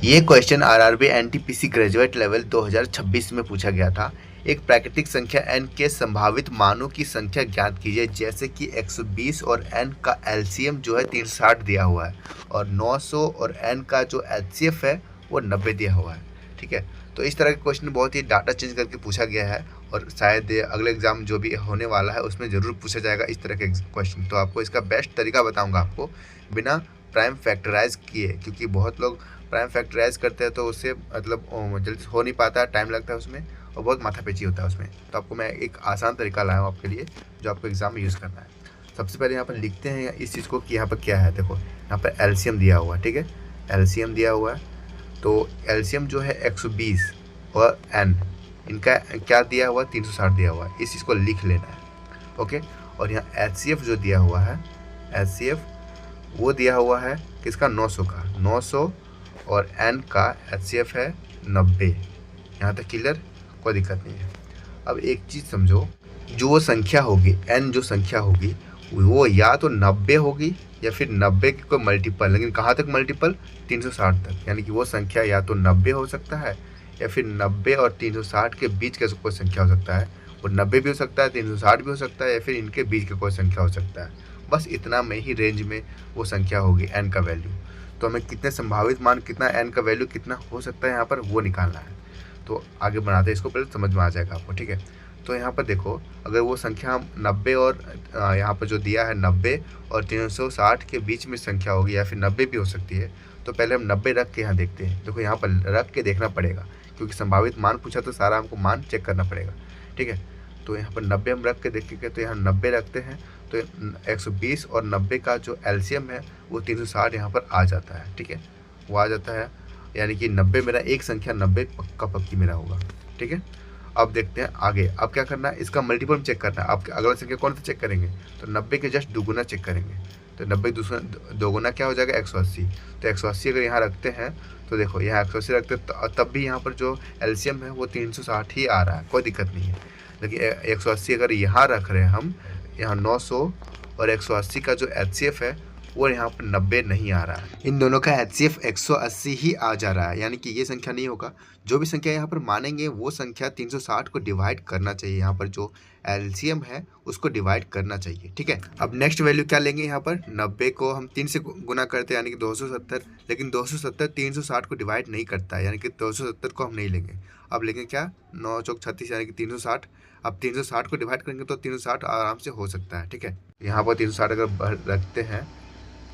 ये question RRB NTPC graduate level 2026 में पूछा गया था। एक प्राकृतिक संख्या n के संभावित मानों की संख्या ज्ञात कीजिए, जैसे कि 120 और n का एलसीएम जो है 360 दिया हुआ है और 900 और n का जो एचसीएफ है वो 90 दिया हुआ है। ठीक है, तो इस तरह के क्वेश्चन बहुत ही डाटा चेंज करके पूछा गया है और शायद अगले एग्जाम जो भी होने वाला है उसमें ज़रूर पूछा जाएगा इस तरह के क्वेश्चन। तो आपको इसका बेस्ट तरीका बताऊँगा आपको बिना प्राइम फैक्टराइज किए, क्योंकि बहुत लोग प्राइम फैक्टराइज करते हैं तो उससे मतलब जल्दी हो नहीं पाता, टाइम लगता है उसमें और बहुत माथापेची होता है उसमें। तो आपको मैं एक आसान तरीका लाया हूँ आपके लिए जो आपको एग्जाम में यूज़ करना है। सबसे पहले यहाँ पर लिखते हैं इस चीज़ को कि यहाँ पर क्या है। देखो यहाँ पर एलसीएम दिया हुआ है, ठीक है, एलसीएम दिया हुआ है। तो एलसीएम जो है 120 और एन, इनका क्या दिया हुआ है 360 दिया हुआ है, इस चीज़ को लिख लेना है। ओके, और यहाँ एचसीएफ जो दिया हुआ है, एचसीएफ वो दिया हुआ है किसका, 900 का, 900 और n का एचसीएफ है 90। यहाँ तक क्लियर, कोई दिक्कत नहीं है। अब एक चीज़ समझो, जो वो संख्या होगी n, जो संख्या होगी वो या तो 90 होगी या फिर 90 की कोई मल्टीपल, लेकिन कहाँ तक मल्टीपल, 360 तक। यानी कि वो संख्या या तो 90 हो सकता है या फिर 90 और 360 के बीच का कोई संख्या हो सकता है। वो 90 भी हो सकता है, 360 भी हो सकता है या फिर इनके बीच का कोई संख्या हो सकता है। बस इतना में ही रेंज में वो संख्या होगी n का वैल्यू। तो हमें कितने संभावित मान, कितना n का वैल्यू कितना हो सकता है यहाँ पर वो निकालना है। तो आगे बढ़ाते हैं इसको, पहले समझ में आ जाएगा आपको। ठीक है, तो यहाँ पर देखो, अगर वो संख्या 90 और यहाँ पर जो दिया है 90 और 360 के बीच में संख्या होगी या फिर 90 भी हो सकती है, तो पहले हम 90 रख के यहाँ देखते हैं। देखो यहाँ पर रख के देखना पड़ेगा, क्योंकि संभावित मान पूछा तो सारा हमको मान चेक करना पड़ेगा। ठीक है, तो यहाँ पर 90 हम रख के देखेंगे, तो यहाँ 90 रखते हैं तो 120 और 90 का जो एलसीएम है वो 360 यहाँ पर आ जाता है। ठीक है, वो आ जाता है, यानी कि 90 मेरा एक संख्या 90 पक्का पक्की मेरा होगा। ठीक है, अब देखते हैं आगे। अब क्या करना है, इसका मल्टीपल चेक करना है। आप अगला संख्या कौन सा चेक करेंगे, तो 90 के जस्ट दुगुना चेक करेंगे। तो 90 दोगुना क्या हो जाएगा, 180। तो 180 अगर यहाँ रखते हैं तो देखो यहाँ 180 रखते हैं तब भी यहाँ पर जो एलसीएम है वो 360 ही आ रहा है, कोई दिक्कत नहीं है। लेकिन 180 अगर यहाँ रख रहे हैं हम, यहाँ 900 और 180 का जो एचसीएफ है वो यहाँ पर 90 नहीं आ रहा है, इन दोनों का एचसीएफ 180 ही आ जा रहा है, यानी कि ये संख्या नहीं होगा। जो भी संख्या यहाँ पर मानेंगे वो संख्या 360 को डिवाइड करना चाहिए, यहाँ पर जो एलसीएम है उसको डिवाइड करना चाहिए। ठीक है, अब नेक्स्ट वैल्यू क्या लेंगे, यहाँ पर 90 को हम 3 से गुना करते हैं यानी कि 270, लेकिन 270 360 को डिवाइड नहीं करता है, यानी कि 270 को हम नहीं लेंगे। अब लेंगे क्या, 9 चौक 36 यानी कि 360। अब 360 को डिवाइड करेंगे तो 360 आराम से हो सकता है। ठीक है, यहाँ पर 360 अगर रखते हैं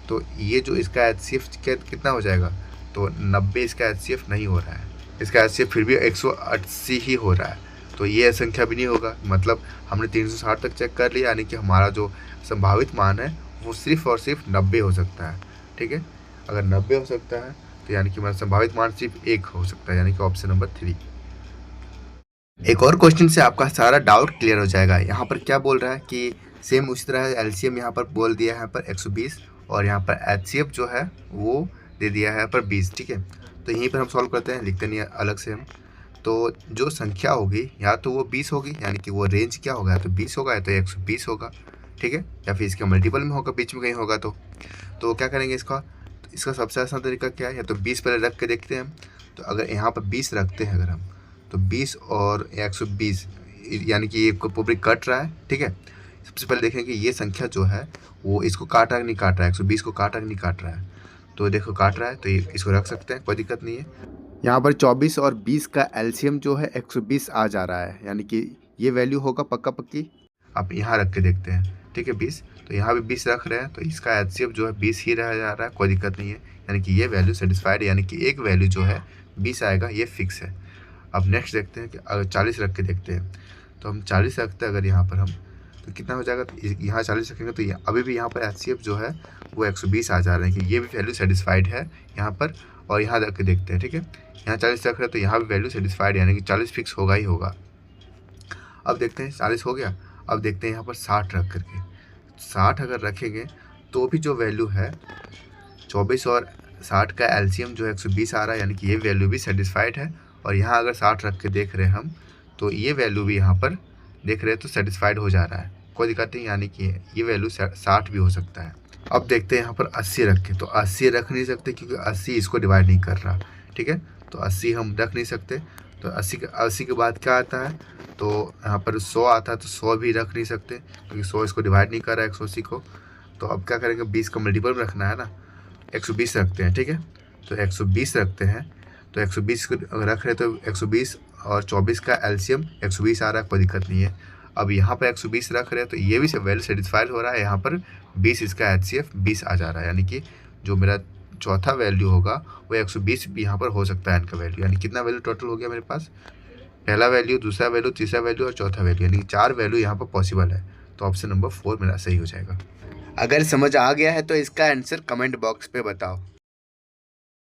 तो ये जो इसका एचसीएफ कितना हो जाएगा, तो 90 इसका एचसीएफ नहीं हो रहा है, इसका एचसीएफ फिर भी 180 ही हो रहा है। तो ये संख्या भी नहीं होगा, मतलब हमने 360 तक चेक कर लिया, यानी कि हमारा जो संभावित मान है वो सिर्फ और सिर्फ 90 हो सकता है। ठीक है, अगर 90 हो सकता है तो यानी कि हमारा संभावित मान सिर्फ 1 हो सकता है, यानी कि ऑप्शन नंबर 3। एक और क्वेश्चन से आपका सारा डाउट क्लियर हो जाएगा। यहाँ पर क्या बोल रहा है कि सेम उसी तरह एलसीएम यहाँ पर बोल दिया है यहाँ पर 120 और यहाँ पर एचसीएफ जो है वो दे दिया है यहाँ पर 20। ठीक है, तो यहीं पर हम सॉल्व करते हैं, लिखते नहीं है अलग से हम। तो जो संख्या होगी या तो वो 20 होगी, यानी कि वो रेंज क्या होगा, या तो 20 होगा या तो 120 होगा। ठीक है, या फिर इसके मल्टीपल में होगा, बीच में कहीं होगा। तो क्या करेंगे इसका, तो इसका सबसे आसान तरीका क्या है, या तो 20 पहले रख के देखते हैं हम। तो अगर यहाँ पर 20 रखते हैं अगर हम, तो 20 और 120 यानी कि ये पूरी कट रहा है। ठीक है, सबसे पहले देखें कि ये संख्या जो है वो इसको काट रहा है नहीं काट रहा है, 120 को काट रहा है नहीं काट रहा है। तो देखो काट रहा है तो ये इसको रख सकते हैं, कोई दिक्कत नहीं है। यहाँ पर 24 और 20 का एलसीएम जो है 120 आ जा रहा है, यानी कि ये वैल्यू होगा पक्का पक्की। आप यहाँ रख के देखते हैं। ठीक है, 20, तो यहाँ भी 20 रख रहे हैं तो इसका एचसीएफ जो है 20 ही रह जा रहा है, कोई दिक्कत नहीं है, यानी कि ये वैल्यू सेटिस्फाइड, यानी कि एक वैल्यू जो है 20 आएगा, ये फिक्स है। अब नेक्स्ट देखते हैं कि अगर 40 रख के देखते हैं, तो हम 40 रखते हैं अगर यहाँ पर हम, तो कितना हो जाएगा, तो यहाँ 40 रखेंगे तो अभी भी यहाँ पर एचसीएफ जो है वो 120 आ जा रहा है कि ये भी वैल्यू सेटिस्फाइड है यहाँ पर। और यहाँ रख के देखते हैं। ठीक है, यहाँ 40 रख रहे हैं तो यहाँ भी वैल्यू सेटिस्फाइड, यानी कि 40 फिक्स होगा ही होगा। अब देखते हैं 40 हो गया। अब देखते हैं यहाँ पर 60 रख करके, 60 अगर रखेंगे तो भी जो वैल्यू है 24 और 60 का एलसीएम जो है 120 आ रहा है, यानी कि ये वैल्यू भी सेटिस्फाइड है। और यहाँ अगर 60 रख के देख रहे हैं हम, तो ये वैल्यू भी यहाँ पर देख रहे हैं तो सेटिस्फाइड हो जा रहा है, कोई दिक्कत नहीं, यानी कि ये वैल्यू 60 भी हो सकता है। अब देखते हैं यहाँ पर 80 रख के, तो 80 रख नहीं सकते क्योंकि 80 इसको डिवाइड नहीं कर रहा, ठीक है। तो 80 हम रख नहीं सकते, तो 80 के बाद क्या आता है, तो यहाँ पर 100 आता है, तो 100 भी रख नहीं सकते क्योंकि 100 इसको डिवाइड नहीं कर रहा है 180 को। तो अब क्या करेंगे, 20 का मल्टीपल में रखना है ना, 120 रखते हैं, ठीक है। तो 120 रखते हैं, तो 120 को रख रहे तो 120 और 24 का एलसीएम 120 आ रहा है, कोई दिक्कत नहीं है। अब यहाँ पर 120 रख रहे हैं तो ये भी वेल सेटिस्फाइड हो रहा है, यहाँ पर 20 इसका HCF 20 आ जा रहा है, यानी कि जो मेरा चौथा वैल्यू होगा वो 120 भी यहाँ पर हो सकता है एन का वैल्यू। यानी कितना वैल्यू टोटल हो गया मेरे पास, पहला वैल्यू, दूसरा वैल्यू, तीसरा वैल्यू और चौथा वैल्यू, यानी 4 वैल्यू यहाँ पर पॉसिबल है। तो ऑप्शन नंबर 4 मेरा सही हो जाएगा। अगर समझ आ गया है तो इसका आंसर कमेंट बॉक्स पे बताओ।